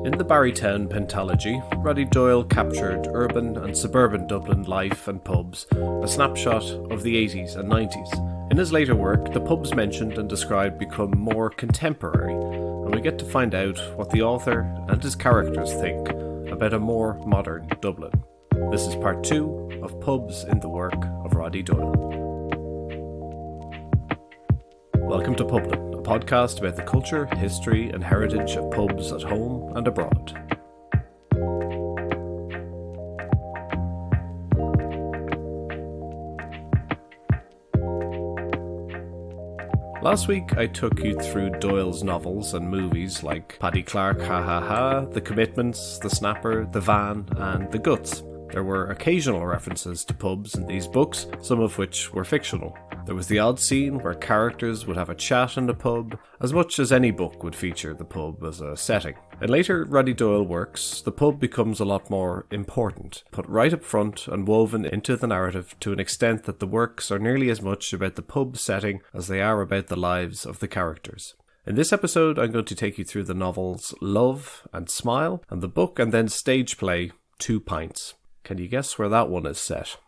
In the Barrytown pentalogy, Roddy Doyle captured urban and suburban Dublin life and pubs, a snapshot of the 80s and 90s. In his later work, the pubs mentioned and described become more contemporary, and we get to find out what the author and his characters think about a more modern Dublin. This is part 2 of Pubs in the work of Roddy Doyle. Welcome to Publin, a podcast about the culture, history and heritage of pubs at home and abroad. Last week I took you through Doyle's novels and movies like Paddy Clark, Ha Ha Ha, The Commitments, The Snapper, The Van and The Guts. There were occasional references to pubs in these books, some of which were fictional. There was the odd scene where characters would have a chat in the pub, as much as any book would feature the pub as a setting. In later Roddy Doyle works, the pub becomes a lot more important, put right up front and woven into the narrative to an extent that the works are nearly as much about the pub setting as they are about the lives of the characters. In this episode, I'm going to take you through the novels Love and Smile, and the book and then stage play Two Pints. Can you guess where that one is set?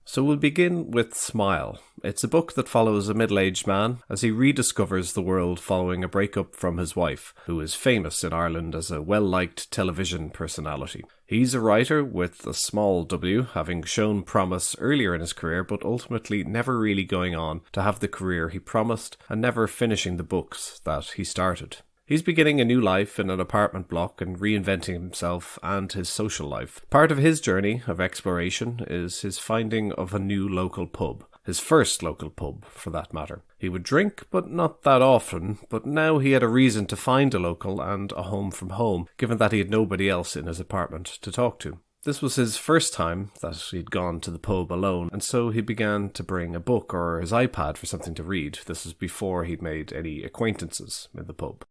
So we'll begin with Smile. It's a book that follows a middle-aged man as he rediscovers the world following a breakup from his wife, who is famous in Ireland as a well-liked television personality. He's a writer with a small W, having shown promise earlier in his career, but ultimately never really going on to have the career he promised and never finishing the books that he started. He's beginning a new life in an apartment block and reinventing himself and his social life. Part of his journey of exploration is his finding of a new local pub. His first local pub, for that matter. He would drink, but not that often, but now he had a reason to find a local and a home from home, given that he had nobody else in his apartment to talk to. This was his first time that he'd gone to the pub alone, and so he began to bring a book or his iPad for something to read. This was before he'd made any acquaintances in the pub.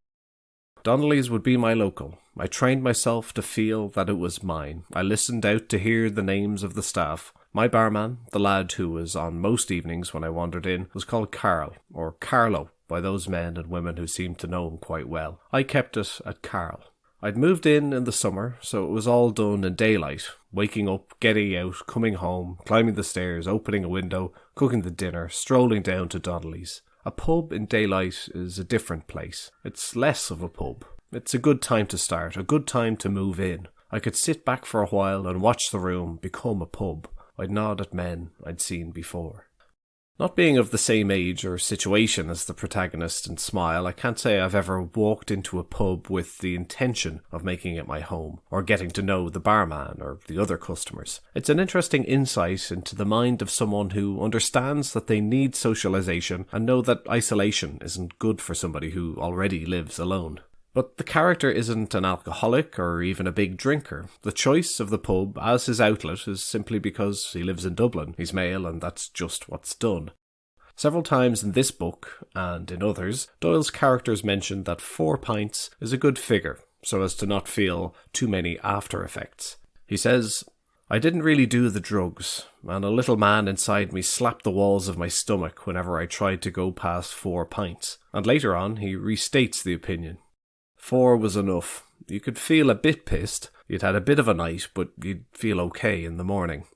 Donnelly's would be my local. I trained myself to feel that it was mine. I listened out to hear the names of the staff. My barman, the lad who was on most evenings when I wandered in, was called Carl, or Carlo, by those men and women who seemed to know him quite well. I kept it at Carl. I'd moved in the summer, so it was all done in daylight. Waking up, getting out, coming home, climbing the stairs, opening a window, cooking the dinner, strolling down to Donnelly's. A pub in daylight is a different place. It's less of a pub. It's a good time to start, a good time to move in. I could sit back for a while and watch the room become a pub. I'd nod at men I'd seen before. Not being of the same age or situation as the protagonist in Smile, I can't say I've ever walked into a pub with the intention of making it my home, or getting to know the barman or the other customers. It's an interesting insight into the mind of someone who understands that they need socialization and know that isolation isn't good for somebody who already lives alone. But the character isn't an alcoholic or even a big drinker. The choice of the pub as his outlet is simply because he lives in Dublin. He's male and that's just what's done. Several times in this book, and in others, Doyle's characters mention that 4 pints is a good figure, so as to not feel too many after effects. He says, I didn't really do the drugs, and a little man inside me slapped the walls of my stomach whenever I tried to go past 4 pints. And later on, he restates the opinion. 4 was enough. You could feel a bit pissed. You'd had a bit of a night, but you'd feel okay in the morning.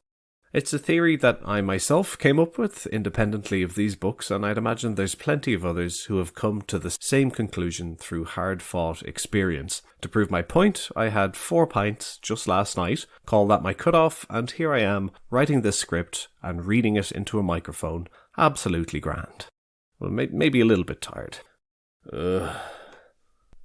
It's a theory that I myself came up with independently of these books, and I'd imagine there's plenty of others who have come to the same conclusion through hard-fought experience. To prove my point, I had 4 pints just last night, call that my cut-off, and here I am, writing this script and reading it into a microphone. Absolutely grand. Well, maybe a little bit tired.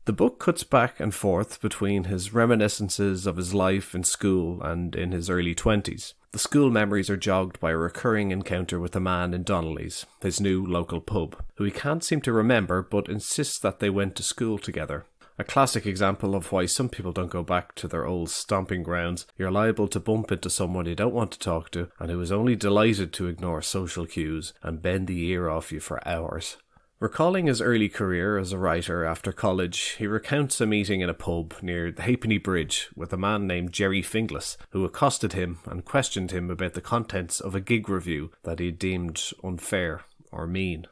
The book cuts back and forth between his reminiscences of his life in school and in his early 20s. The school memories are jogged by a recurring encounter with a man in Donnelly's, his new local pub, who he can't seem to remember but insists that they went to school together. A classic example of why some people don't go back to their old stomping grounds. You're liable to bump into someone you don't want to talk to and who is only delighted to ignore social cues and bend the ear off you for hours. Recalling his early career as a writer after college, he recounts a meeting in a pub near the Halfpenny Bridge with a man named Jerry Finglas, who accosted him and questioned him about the contents of a gig review that he deemed unfair or mean.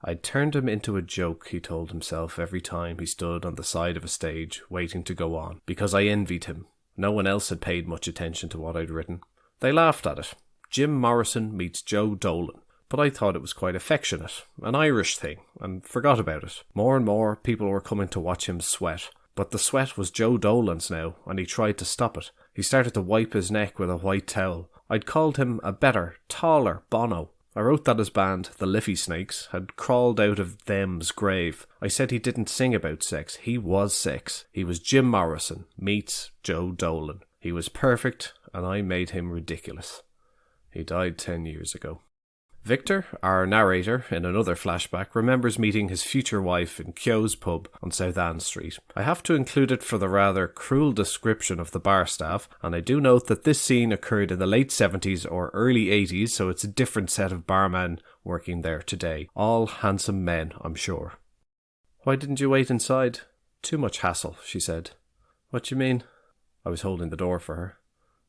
I'd turned him into a joke, he told himself every time he stood on the side of a stage waiting to go on, because I envied him. No one else had paid much attention to what I'd written. They laughed at it. Jim Morrison meets Joe Dolan. But I thought it was quite affectionate, an Irish thing, and forgot about it. More and more people were coming to watch him sweat. But the sweat was Joe Dolan's now, and he tried to stop it. He started to wipe his neck with a white towel. I'd called him a better, taller Bono. I wrote that his band, the Liffey Snakes, had crawled out of them's grave. I said he didn't sing about sex. He was sex. He was Jim Morrison meets Joe Dolan. He was perfect, and I made him ridiculous. He died 10 years ago. Victor, our narrator, in another flashback, remembers meeting his future wife in Keogh's pub on South Anne Street. I have to include it for the rather cruel description of the bar staff, and I do note that this scene occurred in the late 70s or early 80s, so it's a different set of barmen working there today. All handsome men, I'm sure. "Why didn't you wait inside?" "Too much hassle," she said. "What do you mean?" I was holding the door for her.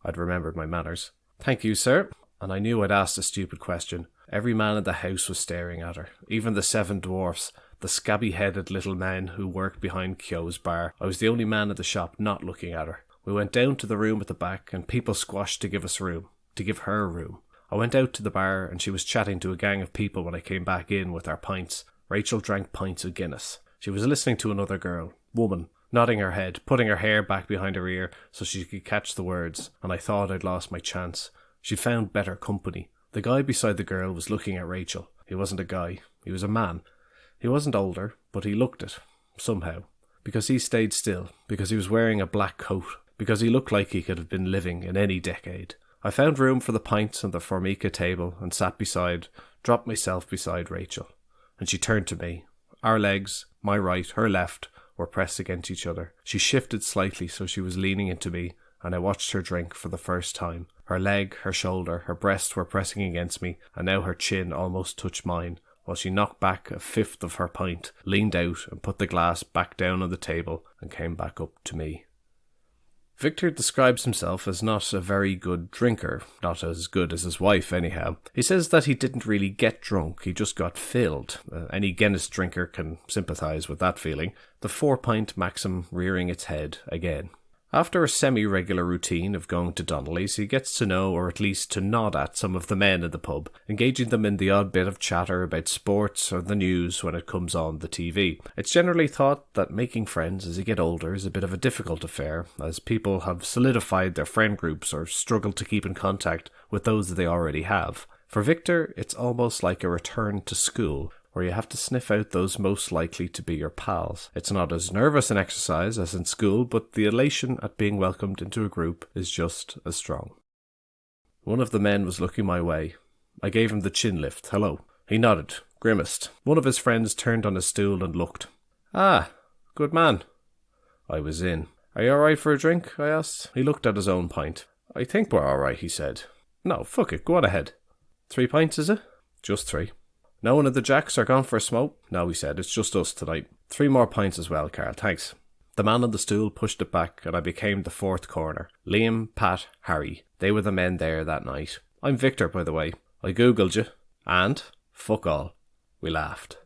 I'd remembered my manners. "Thank you, sir." And I knew I'd asked a stupid question. Every man in the house was staring at her, even the 7 dwarfs, the scabby-headed little men who worked behind Keogh's bar. I was the only man in the shop not looking at her. We went down to the room at the back, and people squashed to give us room, to give her room. I went out to the bar, and she was chatting to a gang of people when I came back in with our pints. Rachel drank pints of Guinness. She was listening to another girl, woman, nodding her head, putting her hair back behind her ear so she could catch the words, and I thought I'd lost my chance. She'd found better company. The guy beside the girl was looking at Rachel. He wasn't a guy. He was a man. He wasn't older, but he looked it, somehow. Because he stayed still. Because he was wearing a black coat. Because he looked like he could have been living in any decade. I found room for the pints on the Formica table and dropped myself beside Rachel. And she turned to me. Our legs, my right, her left, were pressed against each other. She shifted slightly so she was leaning into me, and I watched her drink for the first time. Her leg, her shoulder, her breast were pressing against me, and now her chin almost touched mine, while she knocked back a fifth of her pint, leaned out and put the glass back down on the table and came back up to me. Victor describes himself as not a very good drinker, not as good as his wife anyhow. He says that he didn't really get drunk, he just got filled. Any Guinness drinker can sympathise with that feeling, the 4-pint maxim rearing its head again. After a semi-regular routine of going to Donnelly's, he gets to know, or at least to nod at, some of the men in the pub, engaging them in the odd bit of chatter about sports or the news when it comes on the TV. It's generally thought that making friends as you get older is a bit of a difficult affair, as people have solidified their friend groups or struggle to keep in contact with those that they already have. For Victor, it's almost like a return to school, where you have to sniff out those most likely to be your pals. It's not as nervous an exercise as in school, but the elation at being welcomed into a group is just as strong. One of the men was looking my way. I gave him the chin lift. Hello. He nodded, grimaced. One of his friends turned on his stool and looked. "Ah, good man." I was in. "Are you alright for a drink?" I asked. He looked at his own pint. "I think we're alright," he said. "No, fuck it, go on ahead." 3 pints, is it?" "Just 3. "No one of the Jacks are gone for a smoke?" "No," he said, "it's just us tonight." 3 more pints as well, Carl, thanks." The man on the stool pushed it back, and I became the 4th corner. Liam, Pat, Harry. They were the men there that night. I'm Victor, by the way. I googled you. And? Fuck all. We laughed.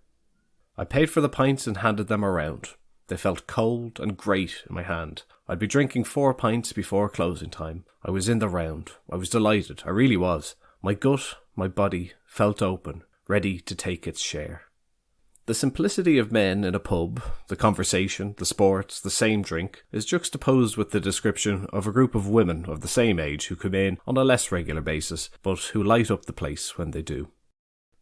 I paid for the pints and handed them around. They felt cold and great in my hand. I'd be drinking 4 pints before closing time. I was in the round. I was delighted. I really was. My gut, my body, felt open, ready to take its share. The simplicity of men in a pub, the conversation, the sports, the same drink, is juxtaposed with the description of a group of women of the same age who come in on a less regular basis, but who light up the place when they do.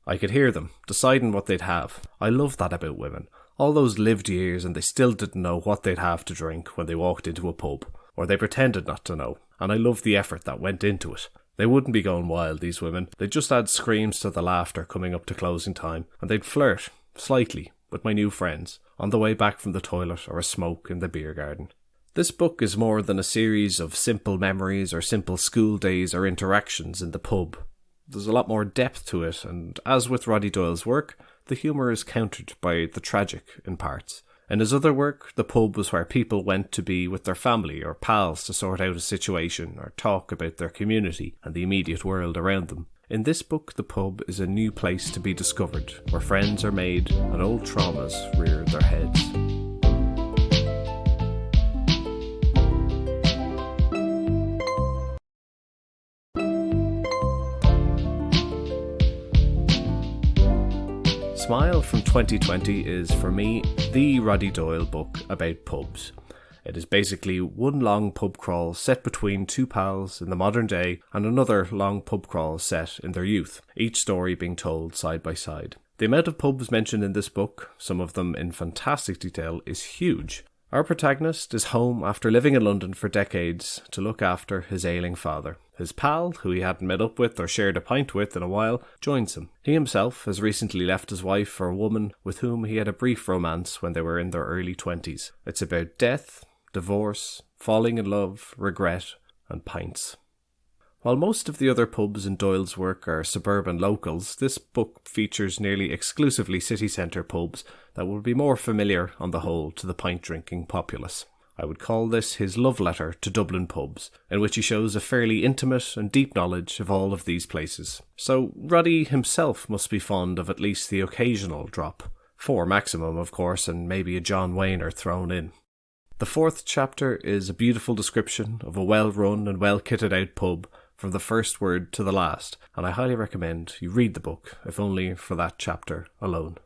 I could hear them, deciding what they'd have. I love that about women. All those lived years and they still didn't know what they'd have to drink when they walked into a pub, or they pretended not to know, and I loved the effort that went into it. They wouldn't be going wild, these women. They'd just add screams to the laughter coming up to closing time, and they'd flirt, slightly, with my new friends, on the way back from the toilet or a smoke in the beer garden. This book is more than a series of simple memories or simple school days or interactions in the pub. There's a lot more depth to it, and as with Roddy Doyle's work, the humour is countered by the tragic in parts. In his other work, the pub was where people went to be with their family or pals to sort out a situation or talk about their community and the immediate world around them. In this book, the pub is a new place to be discovered, where friends are made and old traumas rear their heads. Smile from 2020 is, for me, the Roddy Doyle book about pubs. It is basically one long pub crawl set between two pals in the modern day and another long pub crawl set in their youth, each story being told side by side. The amount of pubs mentioned in this book, some of them in fantastic detail, is huge. Our protagonist is home after living in London for decades to look after his ailing father. His pal, who he hadn't met up with or shared a pint with in a while, joins him. He himself has recently left his wife for a woman with whom he had a brief romance when they were in their early 20s. It's about death, divorce, falling in love, regret, and pints. While most of the other pubs in Doyle's work are suburban locals, this book features nearly exclusively city centre pubs that will be more familiar on the whole to the pint-drinking populace. I would call this his love letter to Dublin pubs, in which he shows a fairly intimate and deep knowledge of all of these places. So Roddy himself must be fond of at least the occasional drop. 4 maximum, of course, and maybe a John Wayner thrown in. The 4th chapter is a beautiful description of a well-run and well-kitted-out pub from the first word to the last, and I highly recommend you read the book, if only for that chapter alone.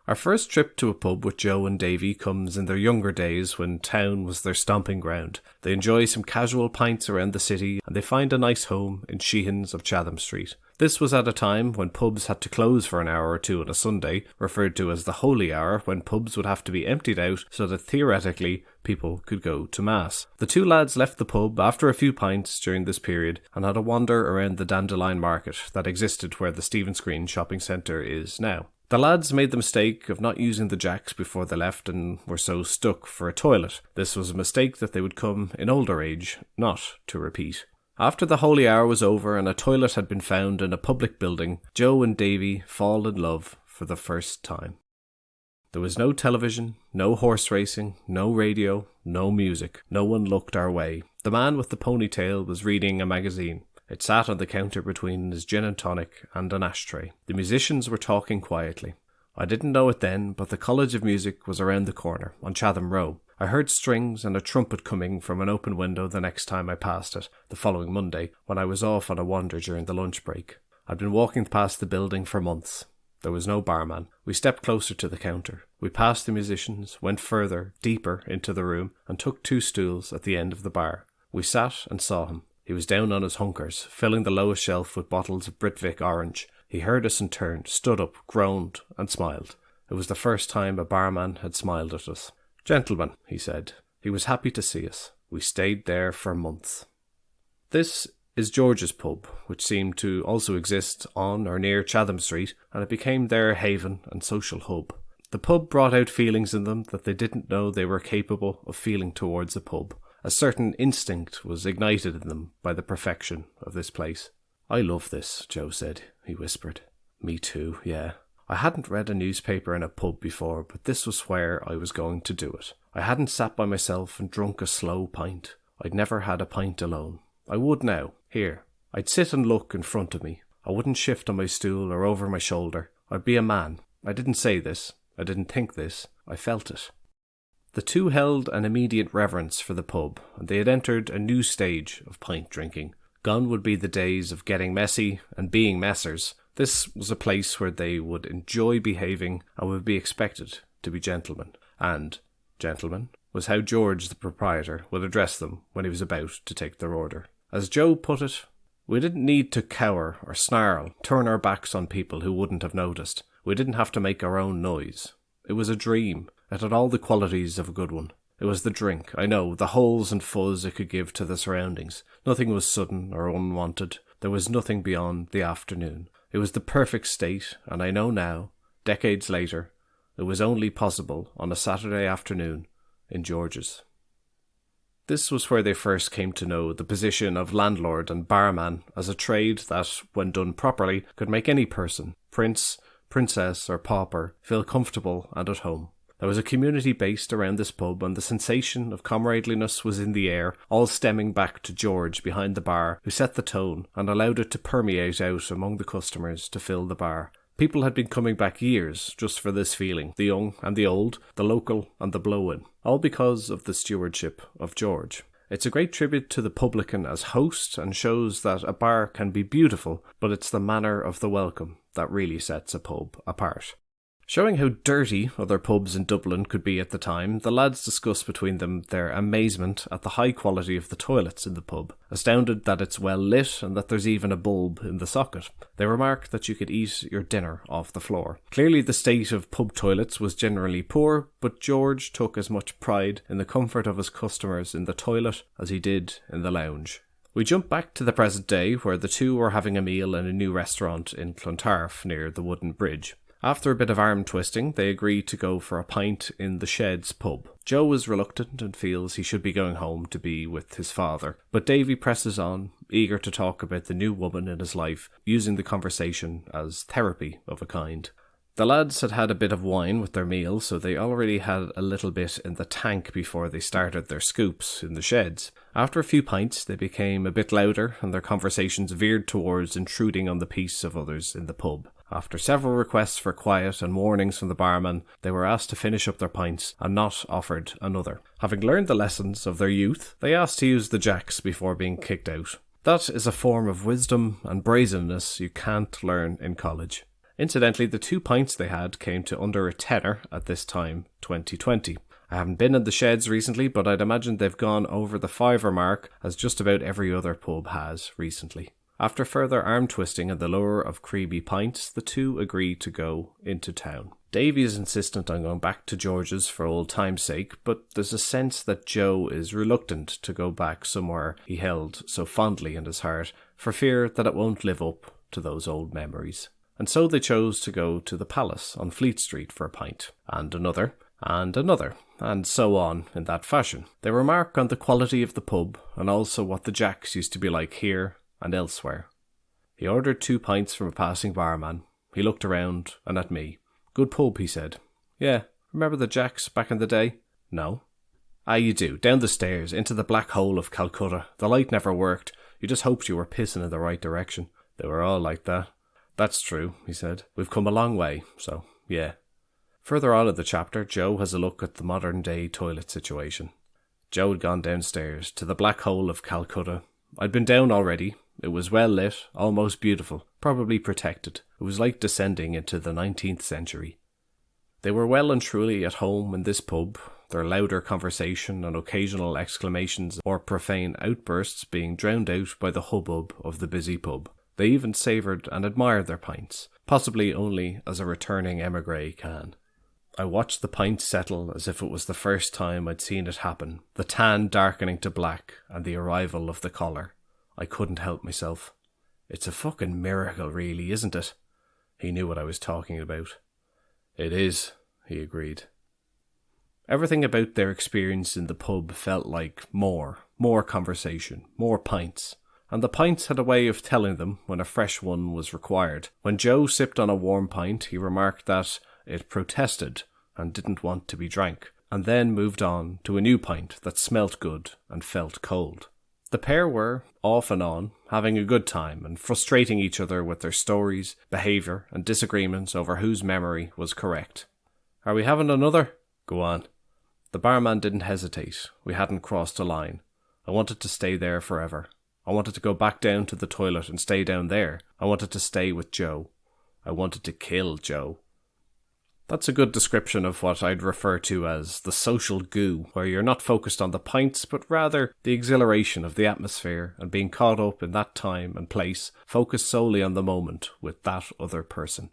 Our first trip to a pub with Joe and Davy comes in their younger days when town was their stomping ground. They enjoy some casual pints around the city and they find a nice home in Sheehan's of Chatham Street. This was at a time when pubs had to close for an hour or two on a Sunday, referred to as the holy hour, when pubs would have to be emptied out so that theoretically people could go to mass. The two lads left the pub after a few pints during this period and had a wander around the Dandelion Market that existed where the Stephen's Green shopping centre is now. The lads made the mistake of not using the jacks before they left and were so stuck for a toilet. This was a mistake that they would come in older age not to repeat. After the holy hour was over and a toilet had been found in a public building, Joe and Davy fall in love for the first time. There was no television, no horse racing, no radio, no music. No one looked our way. The man with the ponytail was reading a magazine. It sat on the counter between his gin and tonic and an ashtray. The musicians were talking quietly. I didn't know it then, but the College of Music was around the corner, on Chatham Row. I heard strings and a trumpet coming from an open window the next time I passed it, the following Monday, when I was off on a wander during the lunch break. I'd been walking past the building for months. There was no barman. We stepped closer to the counter. We passed the musicians, went further, deeper into the room, and took 2 stools at the end of the bar. We sat and saw him. He was down on his hunkers, filling the lowest shelf with bottles of Britvic orange. He heard us and turned, stood up, groaned, and smiled. It was the first time a barman had smiled at us. "Gentlemen," he said. He was happy to see us. We stayed there for months. This is George's pub, which seemed to also exist on or near Chatham Street, and it became their haven and social hub. The pub brought out feelings in them that they didn't know they were capable of feeling towards a pub. A certain instinct was ignited in them by the perfection of this place. "I love this," Joe said. He whispered. "Me too, yeah. I hadn't read a newspaper in a pub before, but this was where I was going to do it. I hadn't sat by myself and drunk a slow pint. I'd never had a pint alone. I would now. Here. I'd sit and look in front of me. I wouldn't shift on my stool or over my shoulder. I'd be a man. I didn't say this. I didn't think this. I felt it." The two held an immediate reverence for the pub, and they had entered a new stage of pint drinking. Gone would be the days of getting messy and being messers. This was a place where they would enjoy behaving and would be expected to be gentlemen. And gentlemen was how George, the proprietor, would address them when he was about to take their order. As Joe put it, we didn't need to cower or snarl, turn our backs on people who wouldn't have noticed. We didn't have to make our own noise. It was a dream. It had all the qualities of a good one. It was the drink, I know, the holes and fuzz it could give to the surroundings. Nothing was sudden or unwanted. There was nothing beyond the afternoon. It was the perfect state, and I know now, decades later, it was only possible on a Saturday afternoon in George's. This was where they first came to know the position of landlord and barman as a trade that, when done properly, could make any person, prince, princess or pauper, feel comfortable and at home. There was a community based around this pub, and the sensation of comradeliness was in the air, all stemming back to George behind the bar, who set the tone and allowed it to permeate out among the customers to fill the bar. People had been coming back years just for this feeling, the young and the old, the local and the blow-in, all because of the stewardship of George. It's a great tribute to the publican as host and shows that a bar can be beautiful, but it's the manner of the welcome that really sets a pub apart. Showing how dirty other pubs in Dublin could be at the time, the lads discuss between them their amazement at the high quality of the toilets in the pub, astounded that it's well lit and that there's even a bulb in the socket. They remark that you could eat your dinner off the floor. Clearly the state of pub toilets was generally poor, but George took as much pride in the comfort of his customers in the toilet as he did in the lounge. We jump back to the present day, where the two are having a meal in a new restaurant in Clontarf near the Wooden Bridge. After a bit of arm twisting, they agree to go for a pint in the Sheds pub. Joe is reluctant and feels he should be going home to be with his father, but Davy presses on, eager to talk about the new woman in his life, using the conversation as therapy of a kind. The lads had had a bit of wine with their meal, so they already had a little bit in the tank before they started their scoops in the Sheds. After a few pints, they became a bit louder, and their conversations veered towards intruding on the peace of others in the pub. After several requests for quiet and warnings from the barman, they were asked to finish up their pints and not offered another. Having learned the lessons of their youth, they asked to use the jacks before being kicked out. That is a form of wisdom and brazenness you can't learn in college. Incidentally, the 2 pints they had came to under a tenner at this time, 2020. I haven't been in the Sheds recently, but I'd imagine they've gone over the £5 mark, as just about every other pub has recently. After further arm twisting and the lure of creamy pints, the two agree to go into town. Davy is insistent on going back to George's for old time's sake, but there's a sense that Joe is reluctant to go back somewhere he held so fondly in his heart, for fear that it won't live up to those old memories. And so they chose to go to the Palace on Fleet Street for a pint, and another, and so on in that fashion. They remark on the quality of the pub, and also what the jacks used to be like here and elsewhere. He ordered 2 pints from a passing barman. He looked around and at me. "Good pub," he said. "Yeah, remember the jacks back in the day?" "No." "Ah, you do. Down the stairs, into the black hole of Calcutta. The light never worked. You just hoped you were pissing in the right direction." "They were all like that." "That's true," he said. "We've come a long way, so, yeah." Further on in the chapter, Joe has a look at the modern-day toilet situation. Joe had gone downstairs, to the black hole of Calcutta. I'd been down already. It was well lit, almost beautiful, probably protected. It was like descending into the 19th century. They were well and truly at home in this pub, their louder conversation and occasional exclamations or profane outbursts being drowned out by the hubbub of the busy pub. They even savoured and admired their pints, possibly only as a returning émigré can. I watched the pint settle as if it was the first time I'd seen it happen, the tan darkening to black and the arrival of the collar. I couldn't help myself. "It's a fucking miracle, really, isn't it?" He knew what I was talking about. "It is," he agreed. Everything about their experience in the pub felt like more conversation, more pints. And the pints had a way of telling them when a fresh one was required. When Joe sipped on a warm pint, he remarked that it protested and didn't want to be drank, and then moved on to a new pint that smelt good and felt cold. The pair were, off and on, having a good time and frustrating each other with their stories, behaviour and disagreements over whose memory was correct. "Are we having another?" "Go on." The barman didn't hesitate. We hadn't crossed a line. I wanted to stay there forever. I wanted to go back down to the toilet and stay down there. I wanted to stay with Joe. I wanted to kill Joe. That's a good description of what I'd refer to as the social goo, where you're not focused on the pints, but rather the exhilaration of the atmosphere and being caught up in that time and place, focused solely on the moment with that other person.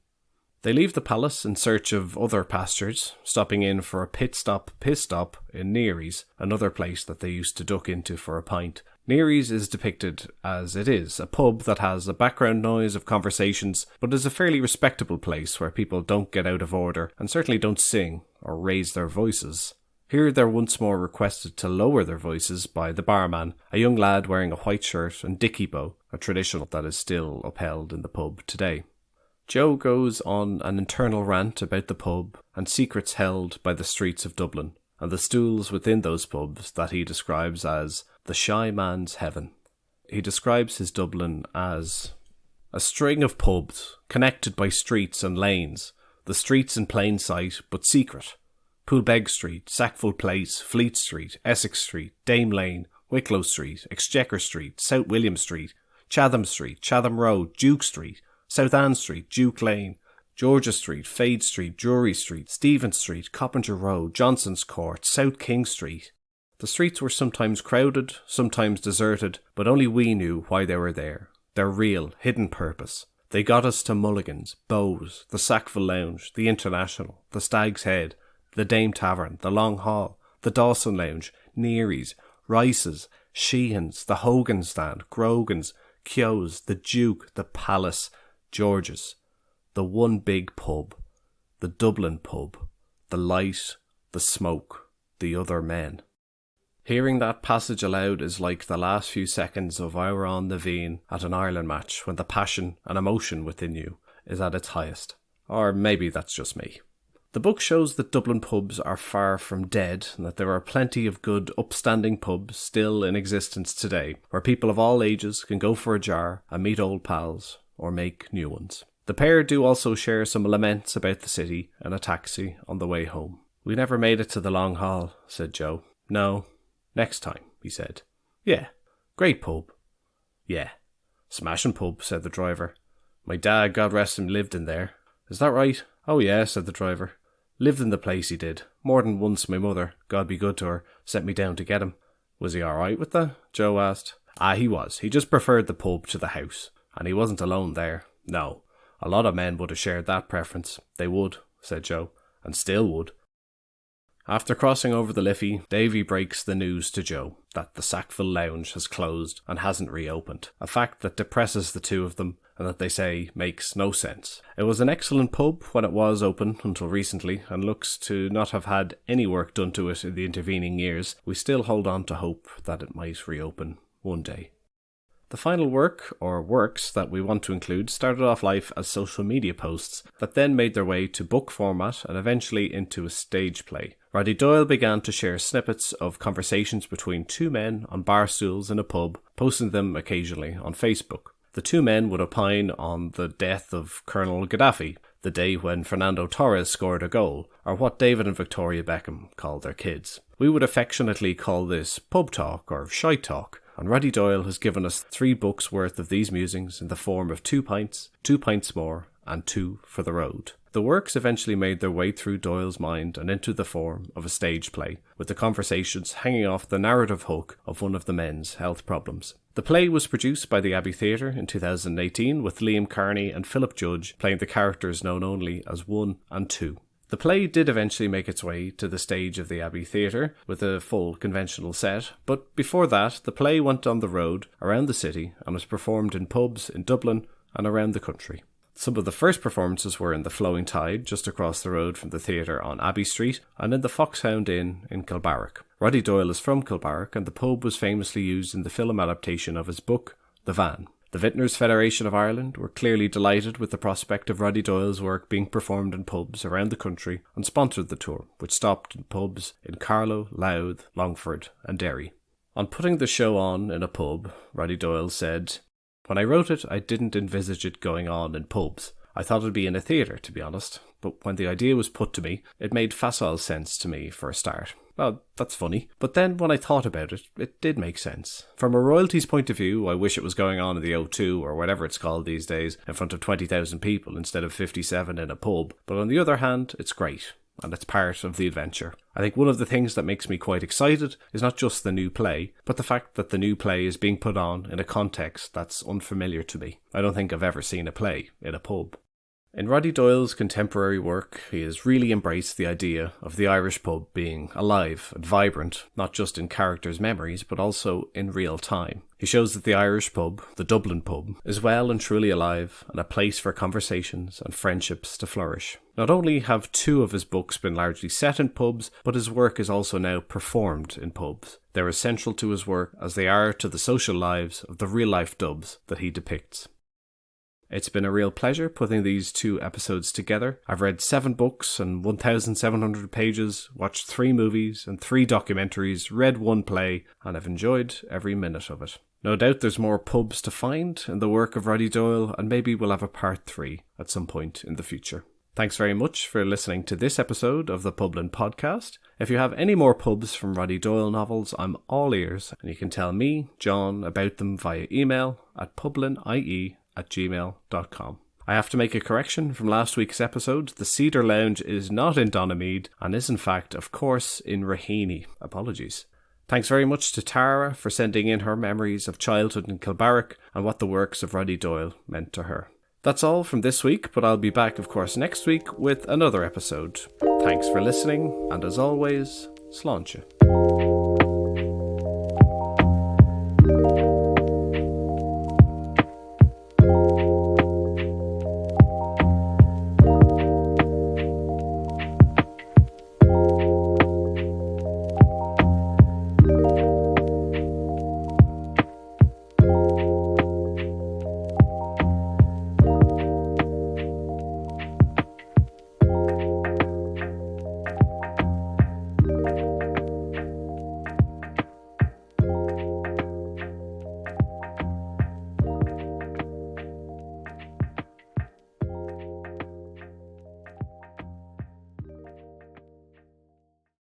They leave the palace in search of other pastures, stopping in for a piss stop in Neary's, another place that they used to duck into for a pint. Neary's is depicted as it is, a pub that has a background noise of conversations, but is a fairly respectable place where people don't get out of order and certainly don't sing or raise their voices. Here they're once more requested to lower their voices by the barman, a young lad wearing a white shirt and dicky bow, a tradition that is still upheld in the pub today. Joe goes on an internal rant about the pub and secrets held by the streets of Dublin, and the stools within those pubs that he describes as the shy man's heaven. He describes his Dublin as a string of pubs connected by streets and lanes, the streets in plain sight but secret. Poolbeg Street, Sackville Place, Fleet Street, Essex Street, Dame Lane, Wicklow Street, Exchequer Street, South William Street, Chatham Street, Chatham Road, Duke Street, South Anne Street, Duke Lane, Georgia Street, Fade Street, Drury Street, Stephen Street, Coppinger Road, Johnson's Court, South King Street. The streets were sometimes crowded, sometimes deserted, but only we knew why they were there. Their real, hidden purpose. They got us to Mulligan's, Bowes, the Sackville Lounge, the International, the Stag's Head, the Dame Tavern, the Long Hall, the Dawson Lounge, Neary's, Rice's, Sheehan's, the Hogan Stand, Grogan's, Keogh's, the Duke, the Palace, George's, the one big pub, the Dublin pub, the light, the smoke, the other men. Hearing that passage aloud is like the last few seconds of I Were on the Veen at an Ireland match when the passion and emotion within you is at its highest. Or maybe that's just me. The book shows that Dublin pubs are far from dead and that there are plenty of good upstanding pubs still in existence today where people of all ages can go for a jar and meet old pals or make new ones. The pair do also share some laments about the city in a taxi on the way home. We never made it to the Long Hall, said Joe. No. Next time, he said. Yeah. Great pub. Yeah. Smashing pub, said the driver. My dad, God rest him, lived in there. Is that right? Oh yeah, said the driver. Lived in the place he did. More than once my mother, God be good to her, sent me down to get him. Was he alright with that? Joe asked. He was. He just preferred the pub to the house. And he wasn't alone there. No. A lot of men would have shared that preference. They would, said Joe. And still would. After crossing over the Liffey, Davy breaks the news to Joe that the Sackville Lounge has closed and hasn't reopened, a fact that depresses the two of them and that they say makes no sense. It was an excellent pub when it was open until recently and looks to not have had any work done to it in the intervening years. We still hold on to hope that it might reopen one day. The final work, or works, that we want to include started off life as social media posts that then made their way to book format and eventually into a stage play. Roddy Doyle began to share snippets of conversations between two men on bar stools in a pub, posting them occasionally on Facebook. The two men would opine on the death of Colonel Gaddafi, the day when Fernando Torres scored a goal, or what David and Victoria Beckham called their kids. We would affectionately call this pub talk or shite talk, and Roddy Doyle has given us 3 books worth of these musings in the form of 2 pints, 2 pints more, and 2 for the road. The works eventually made their way through Doyle's mind and into the form of a stage play, with the conversations hanging off the narrative hook of one of the men's health problems. The play was produced by the Abbey Theatre in 2018, with Liam Carney and Philip Judge playing the characters known only as 1 and 2. The play did eventually make its way to the stage of the Abbey Theatre with a full conventional set, but before that the play went on the road around the city and was performed in pubs in Dublin and around the country. Some of the first performances were in the Flowing Tide, just across the road from the theatre on Abbey Street, and in the Foxhound Inn in Kilbarrack. Roddy Doyle is from Kilbarrack, and the pub was famously used in the film adaptation of his book, The Van. The Vintners Federation of Ireland were clearly delighted with the prospect of Roddy Doyle's work being performed in pubs around the country and sponsored the tour, which stopped in pubs in Carlow, Louth, Longford and Derry. On putting the show on in a pub, Roddy Doyle said, "When I wrote it, I didn't envisage it going on in pubs. I thought it'd be in a theatre, to be honest, but when the idea was put to me, it made facile sense to me for a start." Well, that's funny. But then when I thought about it, it did make sense. From a royalties point of view, I wish it was going on in the O2 or whatever it's called these days in front of 20,000 people instead of 57 in a pub. But on the other hand, it's great. And it's part of the adventure. I think one of the things that makes me quite excited is not just the new play, but the fact that the new play is being put on in a context that's unfamiliar to me. I don't think I've ever seen a play in a pub. In Roddy Doyle's contemporary work, he has really embraced the idea of the Irish pub being alive and vibrant, not just in characters' memories, but also in real time. He shows that the Irish pub, the Dublin pub, is well and truly alive and a place for conversations and friendships to flourish. Not only have 2 of his books been largely set in pubs, but his work is also now performed in pubs. They're as central to his work as they are to the social lives of the real-life dubs that he depicts. It's been a real pleasure putting these 2 episodes together. I've read 7 books and 1,700 pages, watched 3 movies and 3 documentaries, read 1 play, and I've enjoyed every minute of it. No doubt there's more pubs to find in the work of Roddy Doyle, and maybe we'll have a part 3 at some point in the future. Thanks very much for listening to this episode of the Dublin podcast. If you have any more pubs from Roddy Doyle novels, I'm all ears, and you can tell me, John, about them via email at publinie@gmail.com. I have to make a correction from last week's episode. The Cedar Lounge is not in Donamead and is in fact, of course, in Raheny. Apologies. Thanks very much to Tara for sending in her memories of childhood in Kilbarrack and what the works of Roddy Doyle meant to her. That's all from this week, but I'll be back, of course, next week with another episode. Thanks for listening, and as always, sláinte.